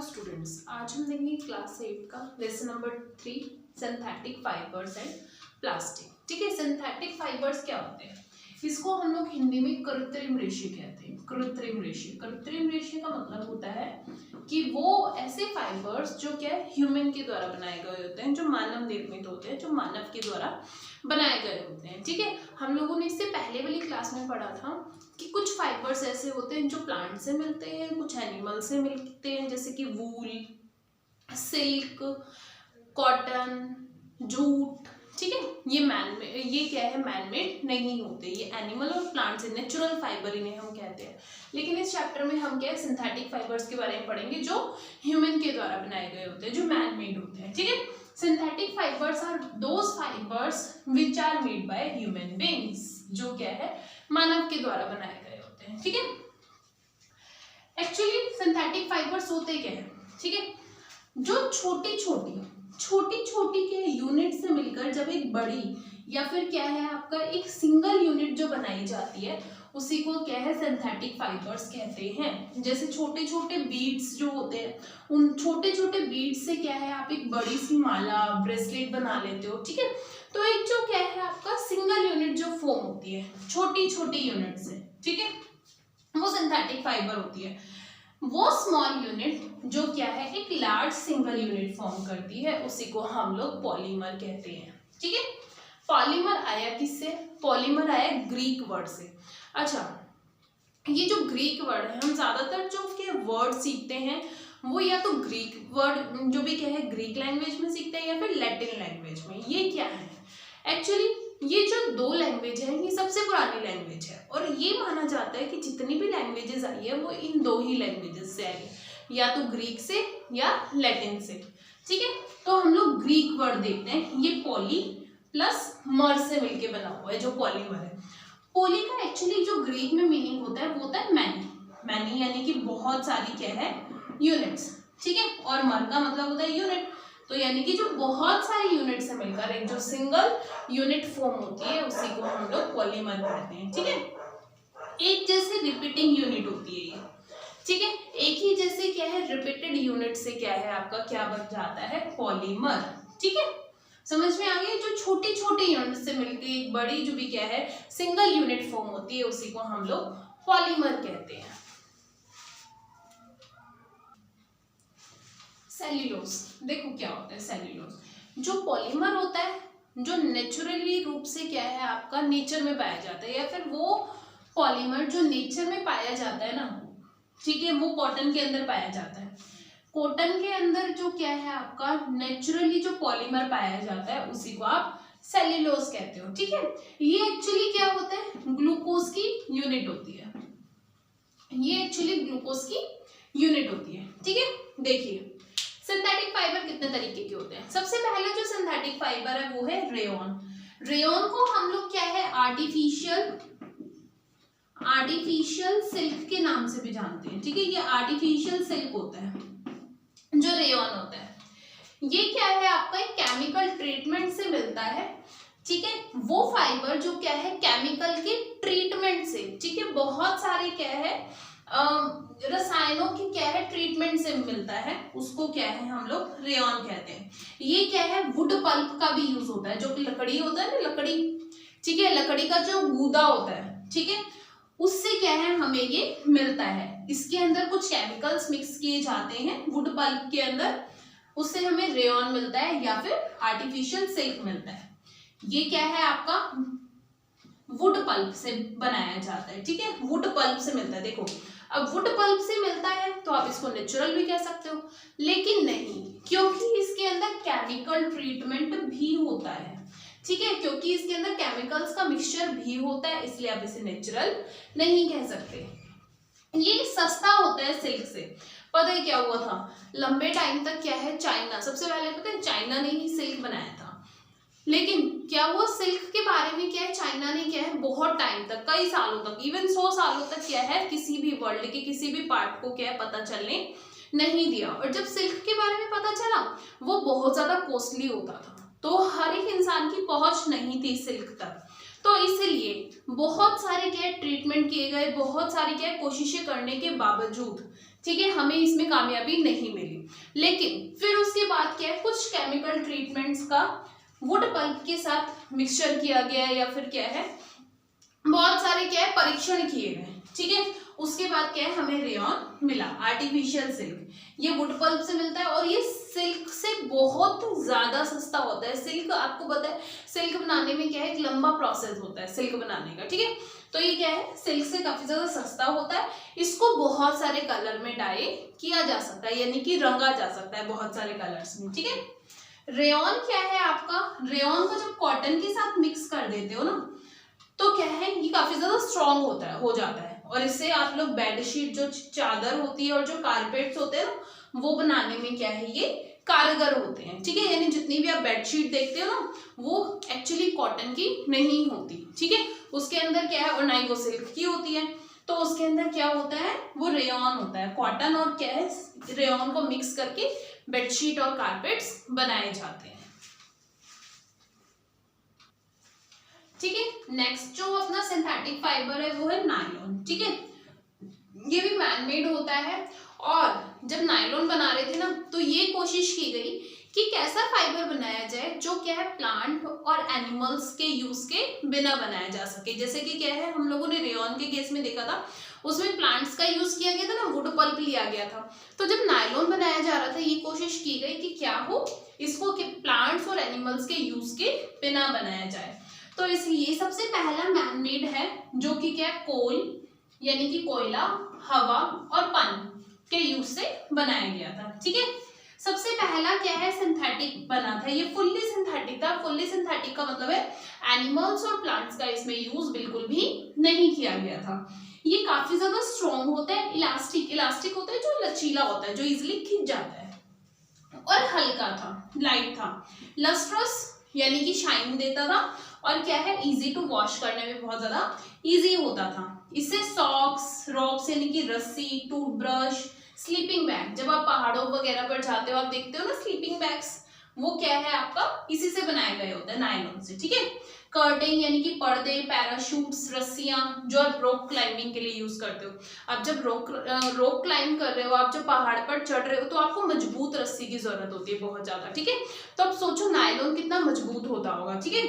Students, आज हम देखेंगे क्लास 8 का lesson number 3 synthetic fibres and plastic. ठीक है, सिंथेटिक फाइबर्स क्या होते हैं? इसको हम लोग हिंदी में कृत्रिम रेशे कहते हैं। कृत्रिम रेशे का मतलब होता है कि वो ऐसे फाइबर्स जो क्या ह्यूमन के द्वारा बनाए गए होते हैं, जो मानव निर्मित होते हैं, जो मानव के द्वारा बनाए गए होते हैं। ठीक है, हम लोगों ने इससे पहले वाली क्लास में पढ़ा था कि कुछ फाइबर्स ऐसे होते हैं जो प्लांट से मिलते हैं, कुछ एनिमल से मिलते हैं, जैसे कि वूल, सिल्क, कॉटन, जूट। ठीक है, ये क्या है, मैनमेड नहीं होते, ये एनिमल और प्लांट से नेचुरल फाइबर इन्हें हम कहते हैं। लेकिन इस चैप्टर में हम क्या है, सिंथेटिक फाइबर्स के बारे में पढ़ेंगे जो ह्यूमन के द्वारा बनाए गए होते हैं, जो मैनमेड होते हैं। ठीक है, synthetic fibres are those fibres which are made by human beings, जो क्या है, मानव के द्वारा बनाए गए होते हैं। ठीक है, एक्चुअली सिंथेटिक फाइबर्स होते क्या है? ठीक है, जो छोटी छोटी के यूनिट से मिलकर जब एक बड़ी या फिर क्या है आपका एक सिंगल यूनिट जो बनाई जाती है, उसी को क्या है, सिंथेटिक फाइबर्स कहते हैं। जैसे छोटे छोटे बीड्स जो होते हैं, उन छोटे छोटे बीड्स से क्या है, आप एक बड़ी सी माला, ब्रेसलेट बना लेते हो। ठीक है, तो एक जो क्या है आपका सिंगल यूनिट जो फॉर्म होती है छोटी छोटी यूनिट से, ठीक है, वो सिंथेटिक फाइबर होती है। वो स्मॉल यूनिट जो क्या है एक लार्ज सिंगल यूनिट फॉर्म करती है, उसी को हम लोग पॉलीमर कहते हैं। ठीक है, पॉलीमर आया किससे? पॉलीमर आया ग्रीक वर्ड से। अच्छा, ये जो ग्रीक वर्ड है, हम ज्यादातर जो उसके वर्ड सीखते हैं वो या तो ग्रीक वर्ड जो भी क्या है ग्रीक लैंग्वेज में सीखते हैं या फिर लैटिन लैंग्वेज में। ये क्या है एक्चुअली, ये जो दो लैंग्वेज है ये सबसे पुरानी लैंग्वेज है, और ये माना जाता है कि जितनी भी लैंग्वेजेस आई है वो इन दो ही लैंग्वेजेस से आई है, या तो ग्रीक से या लैटिन से। ठीक है, तो हम लोग ग्रीक वर्ड देखते हैं, ये पॉली प्लस मर से मिलके बना हुआ है जो पॉलीमर है। पॉली का एक्चुअली जो ग्रीक में मीनिंग होता है वो होता है मैनी यानी कि बहुत सारी क्या है यूनिट्स। ठीक है, और मर का मतलब होता है यूनिट, तो यानी कि जो बहुत सारी यूनिट से मिलकर एक जो सिंगल यूनिट फॉर्म होती है उसी को हम लोग पॉलीमर कहते हैं। ठीक है, एक जैसे रिपीटिंग यूनिट होती है ये। ठीक है, एक ही जैसे क्या है रिपीटेड यूनिट से क्या है आपका क्या बन जाता है, पॉलीमर। ठीक है, समझ में आ गया? जो छोटी छोटी यूनिट से मिलकर एक बड़ी जो भी क्या है सिंगल यूनिट फॉर्म होती है उसी को हम लोग पॉलीमर कहते हैं। सेल्यूलोज, देखो क्या होता है सेल्यूलोज। जो पॉलीमर होता है जो नेचुरली रूप से क्या है आपका नेचर में पाया जाता है, या फिर वो पॉलीमर जो नेचर में पाया जाता है ना, ठीक है, वो कॉटन के अंदर पाया जाता है। कॉटन के अंदर जो क्या है आपका नेचुरली जो पॉलीमर पाया जाता है उसी को आप सेल्यूलोज कहते हो। ठीक है, ये एक्चुअली क्या होता है, ग्लूकोज की यूनिट होती है। ये एक्चुअली ग्लूकोज की यूनिट होती है। ठीक है, देखिए सिंथेटिक फाइबर कितने तरीके के होते हैं। सबसे पहले जो सिंथेटिक फाइबर है वो है रेयॉन। रेयॉन को हम लोग क्या है आर्टिफिशियल सिल्क के नाम से भी जानते हैं। ठीक है, ये आर्टिफिशियल सिल्क होता है जो रेयॉन होता है। ये क्या है आपका एक केमिकल ट्रीटमेंट से मिलता है। ठीक है, वो फाइबर जो क्या है केमिकल के ट्रीटमेंट से, ठीक है, बहुत सारे क्या है रसायनों की क्या है ट्रीटमेंट से मिलता है, उसको क्या है हम लोग रेयॉन कहते हैं। ये क्या है वुड पल्प का भी यूज होता है, जो लकड़ी होता है ना, लकड़ी, ठीक है, लकड़ी का जो गूदा होता है, ठीक है, उससे क्या है हमें ये मिलता है। इसके अंदर कुछ केमिकल्स मिक्स किए जाते हैं वुड पल्प के अंदर, उससे हमें रेयॉन मिलता है या फिर आर्टिफिशियल सिल्क मिलता है। ये क्या है आपका वुड पल्प से बनाया जाता है। ठीक है, वुड पल्प से मिलता है। देखो, अब वुड पल्प से मिलता है तो आप इसको नेचुरल भी कह सकते हो, लेकिन नहीं, क्योंकि इसके अंदर केमिकल ट्रीटमेंट भी होता है। ठीक है, क्योंकि इसके अंदर केमिकल्स का मिक्सचर भी होता है, इसलिए आप इसे नेचुरल नहीं कह सकते। ये सस्ता होता है सिल्क से। पता है क्या हुआ था, लंबे टाइम तक क्या है चाइना, सबसे पहले पता है चाइना ने ही सिल्क बनाया था, लेकिन क्या वो सिल्क के बारे में क्या है चाइना ने क्या है बहुत टाइम तक, कई सालों तक, इवन 100 सालों तक क्या है किसी भी वर्ल्ड के किसी भी पार्ट को क्या है पता चलने नहीं दिया। और जब सिल्क के बारे में पता चला वो बहुत ज्यादा कॉस्टली होता था, तो हर एक इंसान की पहुंच नहीं थी सिल्क तक, तो इसलिए बहुत सारे क्या ट्रीटमेंट किए गए, बहुत सारी क्या कोशिशें करने के बावजूद, ठीक है, हमें इसमें कामयाबी नहीं मिली। लेकिन फिर उसके बाद क्या है, कुछ केमिकल ट्रीटमेंट्स का वुड पल्प के साथ मिक्सचर किया गया या फिर क्या है, बहुत सारे क्या है परीक्षण किए गए, ठीक है। उसके बाद क्या है, हमें रेयॉन मिला, आर्टिफिशियल सिल्क। ये वुड पल्प से मिलता है और ये सिल्क से बहुत ज्यादा सस्ता होता है। सिल्क आपको पता है, सिल्क बनाने में क्या है, एक लंबा प्रोसेस होता है सिल्क बनाने का, ठीक है। तो ये क्या है, सिल्क से काफी ज्यादा सस्ता होता है। इसको बहुत सारे कलर में डाई किया जा सकता है, यानी कि रंगा जा सकता है बहुत सारे कलर्स में, ठीक है। रेयॉन क्या है आपका, रेयॉन को जब कॉटन के साथ मिक्स कर देते हो ना, तो क्या है, ये काफी ज्यादा स्ट्रॉन्ग होता है, हो जाता है, और इससे आप लोग बेडशीट, जो चादर होती है और जो कारपेट्स होते हैं ना, वो बनाने में क्या है, ये कारगर होते हैं, ठीक है। यानी जितनी भी आप बेडशीट देखते हो ना, वो एक्चुअली कॉटन की नहीं होती, ठीक है। उसके अंदर क्या है, और ना ही वो सिल्क की होती है, तो उसके अंदर क्या होता है, वो रेयॉन होता है। कॉटन और क्या है, रेयॉन को मिक्स करके बेडशीट और कारपेट्स बनाए जाते हैं, ठीक है। नेक्स्ट जो अपना सिंथेटिक फाइबर है वो है नायलॉन, ठीक है। ये भी मैनमेड होता है, और जब नायलॉन बना रहे थे ना, तो ये कोशिश की गई कि कैसा फाइबर बनाया जाए जो क्या है, प्लांट और एनिमल्स के यूज के बिना बनाया जा सके। जैसे कि क्या है, हम लोगों ने रेयॉन के केस में देखा था, उसमें प्लांट्स का यूज किया गया था ना, वुड पल्प लिया गया था। तो जब नायलॉन बनाया जा रहा था, ये कोशिश की गई कि क्या हो, इसको प्लांट्स और एनिमल्स के यूज के बिना बनाया जाए। तो इसलिए सबसे पहला मैनमेड है, जो कि क्या, कोल यानी कि कोयला, हवा और पानी के यूज से बनाया गया था, ठीक है। सबसे पहला क्या है, सिंथेटिक बना था, ये फुल्ली सिंथेटिक था। फुल्ली सिंथेटिक का मतलब है एनिमल्स और प्लांट्स का इसमें यूज बिल्कुल भी नहीं किया गया था। ये काफी ज्यादा स्ट्रॉन्ग होता है, इलास्टिक होता है, जो लचीला होता है, जो इजिली खिंच जाता है, और हल्का था, लाइट था, लस्ट्रस यानी कि शाइन देता था, और क्या है, इजी टू वॉश करने में बहुत ज्यादा इजी होता था। इससे सॉक्स, रॉक्स यानी कि रस्सी, टूथब्रश, स्लीपिंग बैग, जब आप पहाड़ों वगैरह पर जाते हो, आप देखते हो ना स्लीपिंग बैग्स, वो क्या है आपका, इसी से बनाए गए होते हैं, नायलॉन से, ठीक है। कर्टेन यानी कि पर्दे, पैराशूट्स, रस्सियां, जो आप रॉक क्लाइंबिंग के लिए यूज करते हो। आप जब रॉक क्लाइंब कर रहे हो, आप जब पहाड़ पर चढ़ रहे हो, तो आपको मजबूत रस्सी की जरूरत होती है बहुत ज्यादा, ठीक है। तो अब सोचो नायलॉन कितना मजबूत होता होगा, ठीक है।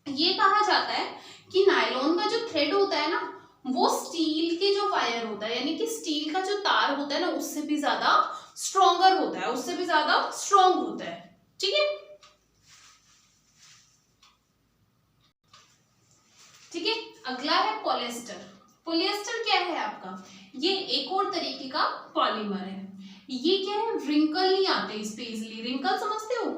ये कहा जाता है कि नायलॉन का जो थ्रेड होता है ना, वो स्टील के जो वायर होता है, यानी कि स्टील का जो तार होता है ना, उससे भी ज्यादा स्ट्रॉन्गर होता है, उससे भी ज्यादा स्ट्रॉन्ग होता है, ठीक है, ठीक है। अगला है पॉलिएस्टर। पॉलिएस्टर क्या है आपका, ये एक और तरीके का पॉलीमर है। ये क्या है, रिंकल नहीं आते इस पे इजिली। रिंकल समझते हो,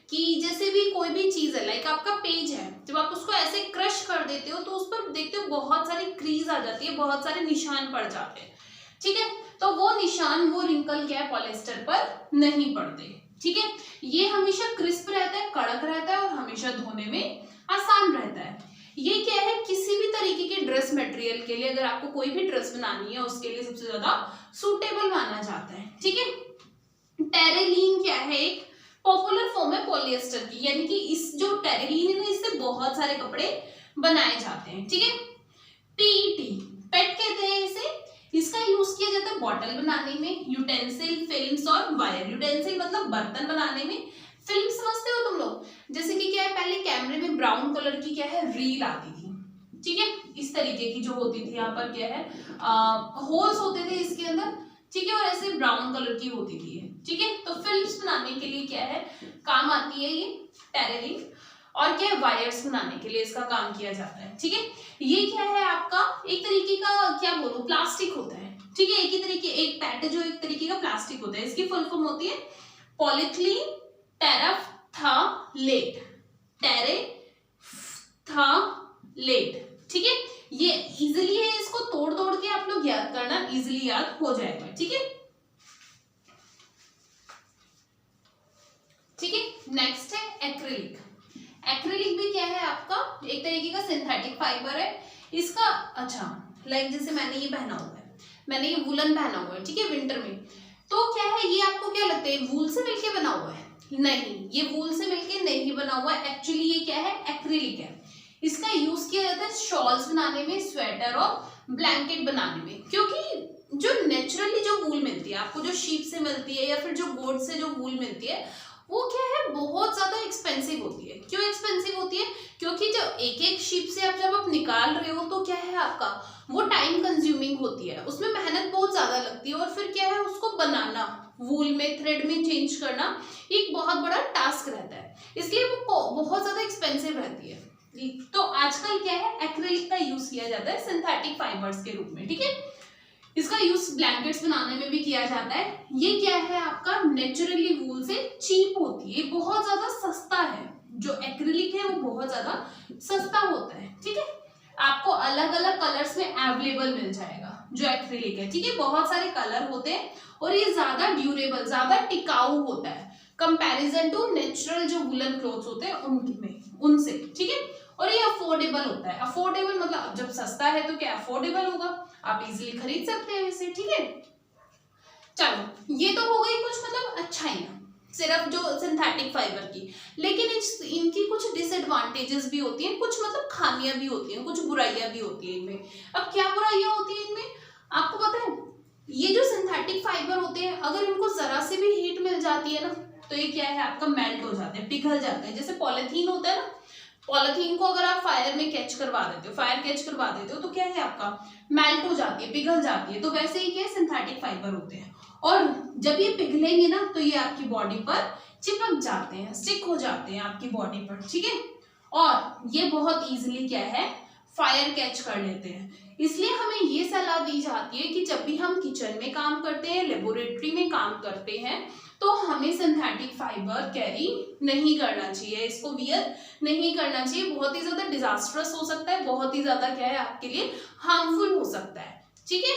कि जैसे भी कोई भी चीज है, लाइक आपका पेज है, जब आप उसको ऐसे क्रश कर देते हो, तो उस पर देखते हो बहुत सारी क्रीज आ जाती है, बहुत सारे निशान पड़ जाते हैं, ठीक है। तो वो निशान, वो रिंकल क्या है, पॉलिएस्टर पर नहीं पड़ते, ठीक है। ये हमेशा क्रिस्प रहता है, कड़क रहता है, और हमेशा धोने में आसान रहता है। ये क्या है, किसी भी तरीके के ड्रेस मटेरियल के लिए, अगर आपको कोई भी ड्रेस बनानी है, उसके लिए सबसे ज्यादा सूटेबल माना जाता है, ठीक है। टेरेलीन क्या है, एक पॉपुलर फॉर्म है पॉलिएस्टर की, यानी कि इस जो टेरेलीन है ना, इससे बहुत सारे कपड़े बनाए जाते हैं, ठीक है। पीईटी, पेट कहते हैं इसे। इसका यूज किया जाता है बॉटल बनाने में, यूटेंसिल, फिल्म्स और वायर। यूटेंसिल मतलब बर्तन बनाने में, फिल्म समझते हो तुम लोग, जैसे कि क्या है, पहले कैमरे में ब्राउन कलर की क्या है, रील आती थी, ठीक है, इस तरीके की जो होती थी, यहाँ पर क्या है, होल्स होते थे इसके अंदर, ठीक है, और ऐसे ब्राउन कलर की होती थी, ठीक है। तो फिल्म्स बनाने के लिए क्या है, काम आती है ये टेरेलीन, और क्या है, वायर्स बनाने के लिए इसका काम किया जाता है, ठीक है। ये क्या है आपका, एक तरीके का क्या बोलूं, प्लास्टिक होता है, ठीक है। एक ही तरीके, एक पैट जो एक तरीके का प्लास्टिक होता है, इसकी फुल फॉर्म होती है पॉलीथिलीन टेराफ्थालेट, टेरेफ्थालेट, ठीक है। ये इजिली है, इसको तोड़ तोड़ के आप लोग याद करना, इजिली याद हो जाएगा, ठीक है, ठीक है। नेक्स्ट है एक्रिलिक। एक्रिलिक भी क्या है आपका, एक तरीके का सिंथेटिक फाइबर है। इसका अच्छा, लाइक जैसे मैंने ये पहना हुआ है, मैंने ये वुलन पहना हुआ है, ठीक है, विंटर में, तो क्या है, ये आपको क्या लगता है, वूल से मिलके बना हुआ है? नहीं, ये वूल से मिलके नहीं बना हुआ है, एक्चुअली ये क्या है, एक्रिलिक है। इसका यूज किया जाता है शॉल्स बनाने में, स्वेटर और ब्लैंकेट बनाने में, क्योंकि जो नेचुरली जो वूल मिलती है आपको, जो शीप से मिलती है या फिर जो गोट से जो वूल मिलती है, वो क्या है, बहुत ज्यादा एक्सपेंसिव होती है। क्यों एक्सपेंसिव होती है? क्योंकि जब एक एक शीप से जब आप निकाल रहे हो तो क्या है आपका, वो टाइम कंज्यूमिंग होती है, उसमें मेहनत बहुत ज्यादा लगती है, और फिर क्या है, उसको बनाना, वूल में थ्रेड में चेंज करना एक बहुत बड़ा टास्क रहता है, इसलिए वो बहुत ज्यादा एक्सपेंसिव रहती है। तो आजकल क्या है, एक्रिलिक का यूज किया जाता है सिंथेटिक फाइबर्स के रूप में, ठीक है। इसका यूज ब्लैंकेट्स बनाने में भी किया जाता है। ये क्या है आपका, नेचुरली वूल से चीप होती है, बहुत ज्यादा सस्ता है। जो एक्रिलिक है वो बहुत ज्यादा सस्ता होता है, ठीक है। आपको अलग अलग कलर्स में अवेलेबल मिल जाएगा जो एक्रिलिक है, ठीक है। बहुत सारे कलर होते हैं और ये ज्यादा ड्यूरेबल, ज्यादा टिकाऊ होता है कंपैरिजन टू नेचुरल जो वुलन क्लोथ्स होते हैं उनसे, ठीक है। और ये अफोर्डेबल होता है। अफोर्डेबल मतलब जब सस्ता है तो क्या अफोर्डेबल होगा, आप इजीली खरीद सकते हैं इसे, ठीक है। चलो ये तो हो गई कुछ मतलब अच्छाइयाँ सिर्फ जो सिंथेटिक फाइबर की, लेकिन इनकी कुछ डिसएडवांटेजेस भी होती हैं, कुछ मतलब खामियां भी होती हैं, कुछ बुराइयां भी होती हैं इनमें। अब क्या बुराइयां होती हैं इनमें, आपको पता है? ये जो सिंथेटिक फाइबर होते हैं, अगर इनको जरा से भी हीट मिल जाती है ना, तो ये क्या है आपका, मेल्ट हो जाते हैं, पिघल जाते हैं। जैसे पॉलिथीन होता है ना, पॉलिथीन को अगर आप फायर में कैच करवा देते हो, फायर कैच करवा देते हो, तो क्या है आपका, मेल्ट हो जाती है, पिघल जाती है। तो वैसे ही क्या सिंथेटिक फाइबर होते हैं, और जब ये पिघलेंगे ना तो ये आपकी बॉडी पर चिपक जाते हैं, स्टिक हो जाते हैं आपकी बॉडी पर, ठीक है। और ये बहुत इजीली क्या है, फायर कैच कर लेते हैं। इसलिए हमें ये सलाह दी जाती है कि जब भी हम किचन में काम करते हैं, लेबोरेटरी में काम करते हैं, तो हमें सिंथेटिक फाइबर कैरी नहीं करना चाहिए, इसको वियर नहीं करना चाहिए। बहुत ही ज्यादा डिजास्टरस हो सकता है, बहुत ही ज्यादा क्या है आपके लिए हार्मफुल हो सकता है, ठीक है।